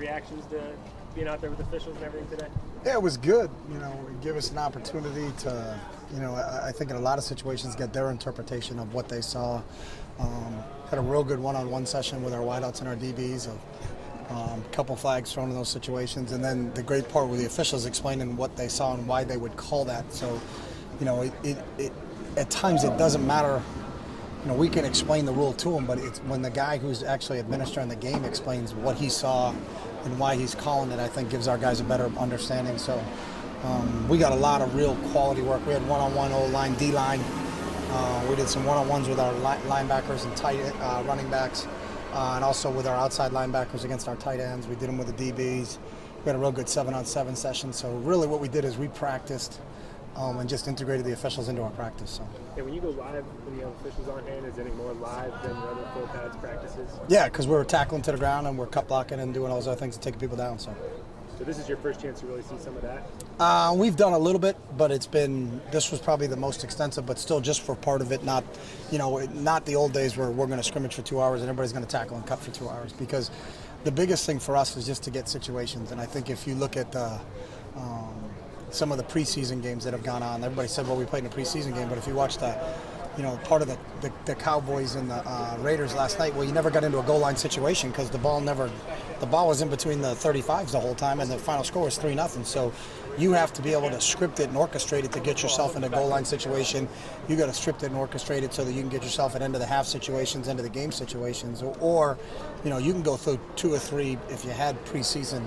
reactions to being out there with officials and everything today? Yeah, it was good. It gave us an opportunity to, I think in a lot of situations get their interpretation of what they saw. Had a real good one-on-one session with our wideouts and our DBs. A couple flags thrown in those situations, and then the great part with the officials explaining what they saw and why they would call that. So, at times it doesn't matter. We can explain the rule to them, but it's when the guy who's actually administering the game explains what he saw and why he's calling it, I think gives our guys a better understanding. So we got a lot of real quality work. We had one-on-one O-line, D-line. We did some one-on-ones with our linebackers and tight running backs, and also with our outside linebackers against our tight ends. We did them with the DBs. We had a real good 7-on-7 session. So really what we did is we practiced and just integrated the officials into our practice. So. Yeah, when you go live, when you have officials on hand, is it any more live than your other full pads practices? Yeah, because we're tackling to the ground and we're cut blocking and doing all those other things to take people down. So this is your first chance to really see some of that? We've done a little bit, but this was probably the most extensive, but still just for part of it, not the old days where we're going to scrimmage for 2 hours and everybody's going to tackle and cut for 2 hours. Because the biggest thing for us is just to get situations. And I think if you look at some of the preseason games that have gone on. Everybody said, well, we played in a preseason game, but if you watch part of the Cowboys and the Raiders last night, well, you never got into a goal line situation because the ball was in between the 35s the whole time, and the final score was 3-0. So you have to be able to script it and orchestrate it to get yourself in a goal line situation. You got to script it and orchestrate it so that you can get yourself at end of the half situations, end of the game situations, or you can go through 2 or 3 if you had preseason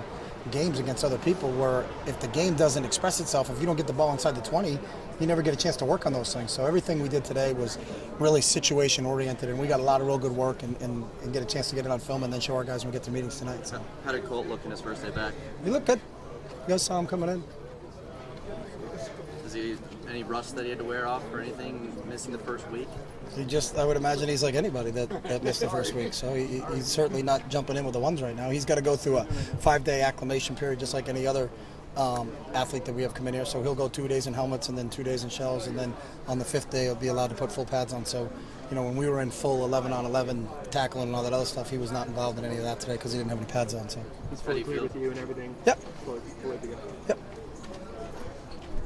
games against other people where if the game doesn't express itself, if you don't get the ball inside the 20, you never get a chance to work on those things. So everything we did today was really situation oriented, and we got a lot of real good work and get a chance to get it on film and then show our guys when we get to meetings tonight. So how did Colt look in his first day back? He looked good. You guys saw him coming in. Is he any rust that he had to wear off or anything missing the first week? I would imagine he's like anybody that missed the first week. So he's certainly not jumping in with the ones right now. He's got to go through a 5-day acclimation period just like any other athlete that we have come in here. So he'll go 2 days in helmets and then 2 days in shells, and then on the 5th day he'll be allowed to put full pads on. So, when we were in full 11-on-11 tackling and all that other stuff, he was not involved in any of that today because he didn't have any pads on. So he's fully clear with you and everything? Yep. Fully to go. Yep.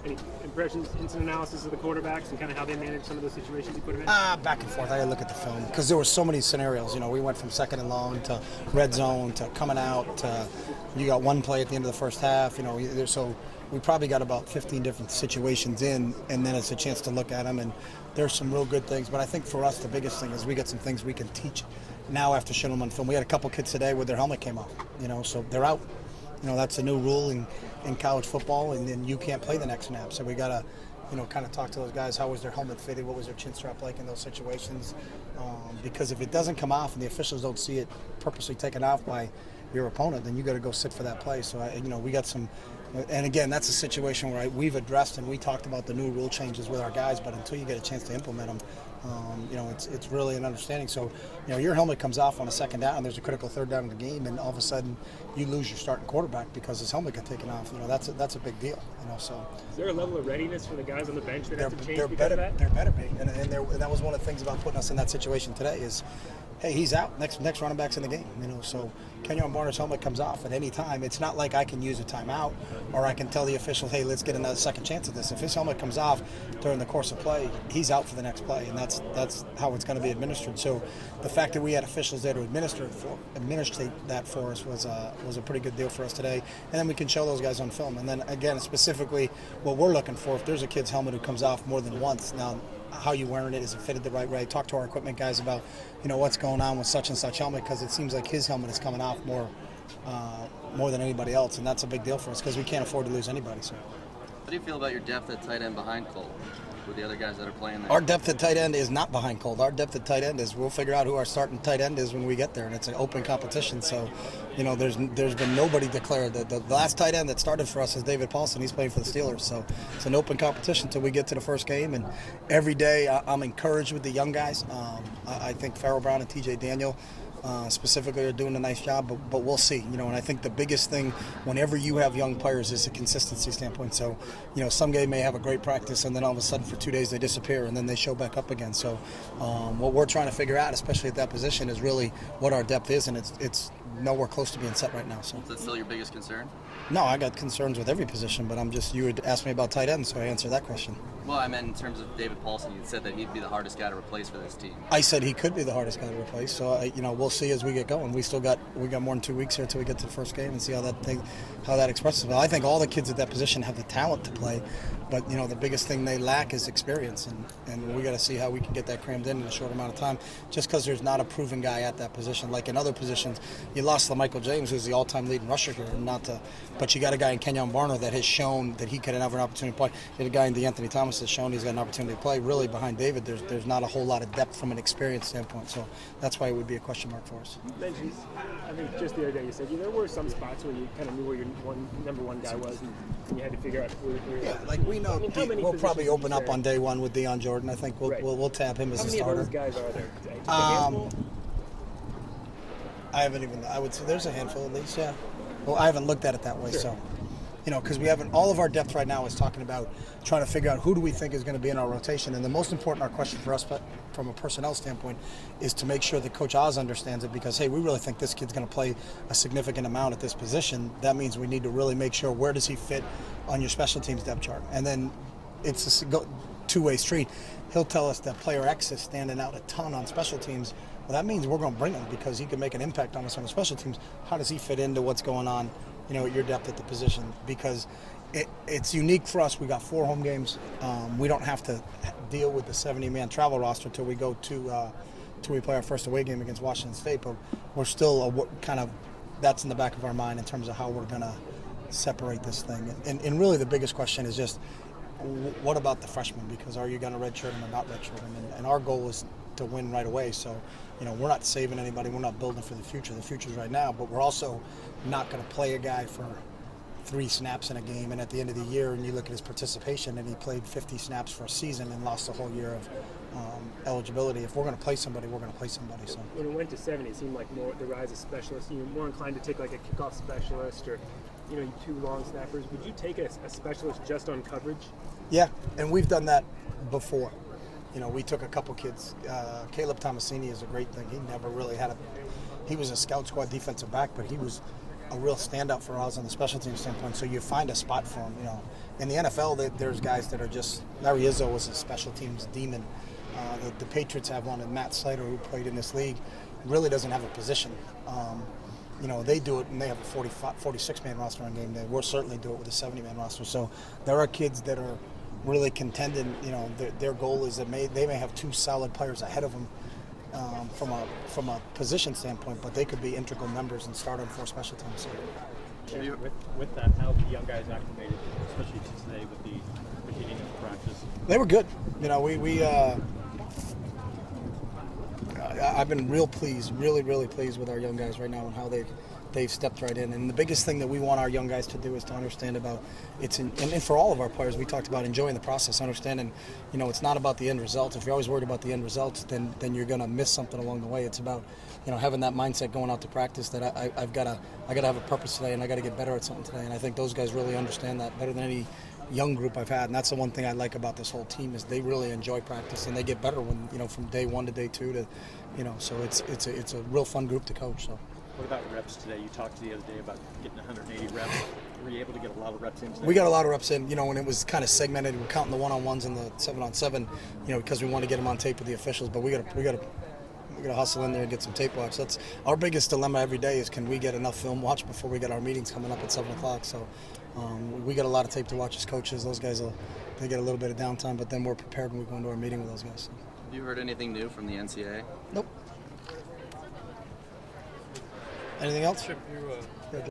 Any impressions, instant analysis of the quarterbacks and kind of how they manage some of those situations you put them in? Back and forth. I had to look at the film because there were so many scenarios. We went from 2nd and long to red zone to coming out to you got one play at the end of the first half. So we probably got about 15 different situations in, and then it's a chance to look at them. And there's some real good things. But I think for us the biggest thing is we got some things we can teach now after showing them on film. We had a couple kids today where their helmet came off. So they're out. That's a new rule in college football, and then you can't play the next snap. So we got to, kind of talk to those guys. How was their helmet fitted? What was their chin strap like in those situations? Because if it doesn't come off and the officials don't see it purposely taken off by your opponent, then you got to go sit for that play. So, we got some, and again, that's a situation where we've addressed and we talked about the new rule changes with our guys, but until you get a chance to implement them, it's really an understanding. So, your helmet comes off on a 2nd down, there's a critical 3rd down in the game, and all of a sudden you lose your starting quarterback because his helmet got taken off. That's a big deal. So is there a level of readiness for the guys on the bench that have to change because of that? There better be, and that was one of the things about putting us in that situation today is, hey, he's out. Next running back's in the game. So Kenyon Barner's helmet comes off at any time. It's not like I can use a timeout or I can tell the official, hey, let's get another second chance at this. If his helmet comes off during the course of play, he's out for the next play, and that's how it's going to be administered. So the fact that we had officials there to administrate that for us was a pretty good deal for us today. And then we can show those guys on film. And then again, specifically what we're looking for, if there's a kid's helmet who comes off more than once, now how you wearing it, is it fitted the right way? Talk to our equipment guys about what's going on with such and such helmet, because it seems like his helmet is coming off more than anybody else, and that's a big deal for us because we can't afford to lose anybody. So how do you feel about your depth at tight end behind Colt with the other guys that are playing there? Our depth at tight end is not behind Colt. Our depth at tight end is we'll figure out who our starting tight end is when we get there, and it's an open competition. So there's been nobody declared. The last tight end that started for us is David Paulson. He's playing for the Steelers. So it's an open competition until we get to the first game. And every day I'm encouraged with the young guys. I think Farrell Brown and TJ Daniel specifically are doing a nice job, but we'll see. And I think the biggest thing whenever you have young players is a consistency standpoint. So, some game may have a great practice and then all of a sudden for 2 days they disappear and then they show back up again. So what we're trying to figure out, especially at that position, is really what our depth is, and it's nowhere close to being set right now. So Is that still your biggest concern? no, I got concerns with every position, but you had asked me about tight end, so I answered that question. Well, I meant in terms of David Paulson, you said that he'd be the hardest guy to replace for this team. I said he could be the hardest guy to replace. So we'll see as we get going. We got more than 2 weeks here until we get to the first game and see how that expresses. Well, I think all the kids at that position have the talent to play, but the biggest thing they lack is experience, and we got to see how we can get that crammed in a short amount of time. Just because there's not a proven guy at that position, like in other positions, you lost Michael James, who's the all-time leading rusher here, but you got a guy in Kenyon Barner that has shown that he could have an opportunity to play. You had a guy in DeAnthony Thomas that's shown he's got an opportunity to play. Really, behind David, there's not a whole lot of depth from an experience standpoint, so that's why it would be a question mark for us. You mentioned, I think just the other day you said there were some spots where you kind of knew where your number one guy was, and you had to figure out where. Yeah, like we know, we'll probably open up on day one with Deion Jordan. I think we'll tab him as a starter. How many of those guys are there? I haven't even. I would say there's a handful at least. Yeah. Well, I haven't looked at it that way, sure. So. Because we haven't. All of our depth right now is talking about trying to figure out who do we think is going to be in our rotation, and the most important our question for us, from a personnel standpoint, is to make sure that Coach Oz understands it. Because hey, we really think this kid's going to play a significant amount at this position. That means we need to really make sure where does he fit on your special teams depth chart, and then it's a two-way street. He'll tell us that player X is standing out a ton on special teams. Well, that means we're going to bring him because he can make an impact on us on the special teams. How does he fit into what's going on? At your depth at the position, because it's unique for us. We got 4 home games. We don't have to deal with the 70-man travel roster till we go till we play our first away game against Washington State. But we're still that's in the back of our mind in terms of how we're going to separate this thing. And really the biggest question is just what about the freshmen? Because are you going to redshirt them or not redshirt them? And our goal is to win right away. So, we're not saving anybody. We're not building for the future. The future's right now. But we're also not going to play a guy for 3 snaps in a game, and at the end of the year, and you look at his participation, and he played 50 snaps for a season and lost a whole year of eligibility. If we're going to play somebody, we're going to play somebody. So when it went to 70, it seemed like more the rise of specialists. You're more inclined to take like a kickoff specialist or 2 long snappers. Would you take a specialist just on coverage? Yeah, and we've done that before. We took a couple kids. Caleb Tomasini is a great thing. He never really he was a scout squad defensive back, but he was a real standout for us on the special team standpoint. So you find a spot for him. In the NFL, there's guys that are just. Larry Izzo was a special teams demon. The Patriots have one, and Matt Slater, who played in this league, really doesn't have a position. They do it, and they have a 46-man roster on game day. We'll certainly do it with a 70-man roster. So there are kids that are really contending. Their goal is that they may have 2 solid players ahead of them from a position standpoint, but they could be integral members and start on 4 special teams. So. With that, how the young guys acclimated, especially today with the beginning of practice? They were good. I've been real pleased, really pleased with our young guys right now and how they've stepped right in. And the biggest thing that we want our young guys to do is to understand about and for all of our players, we talked about enjoying the process, understanding, it's not about the end result. If you're always worried about the end results, then you're going to miss something along the way. It's about, having that mindset going out to practice that I got to have a purpose today and I got to get better at something today. And I think those guys really understand that better than any young group I've had. And that's the one thing I like about this whole team is they really enjoy practice and they get better when, from day 1 to day 2 to, so it's a real fun group to coach. So. What about reps today? You talked the other day about getting 180 reps. Were you able to get a lot of reps in today? We got a lot of reps in, when it was kind of segmented. We're counting the one-on-ones and the 7-on-7, because we want to get them on tape with the officials. But we got to hustle in there and get some tape watch. That's our biggest dilemma every day is can we get enough film watch before we get our meetings coming up at 7 o'clock. So we got a lot of tape to watch as coaches. Those guys they get a little bit of downtime, but then we're prepared when we go into our meeting with those guys. So. Have you heard anything new from the NCAA? Nope. Anything else? Chip, you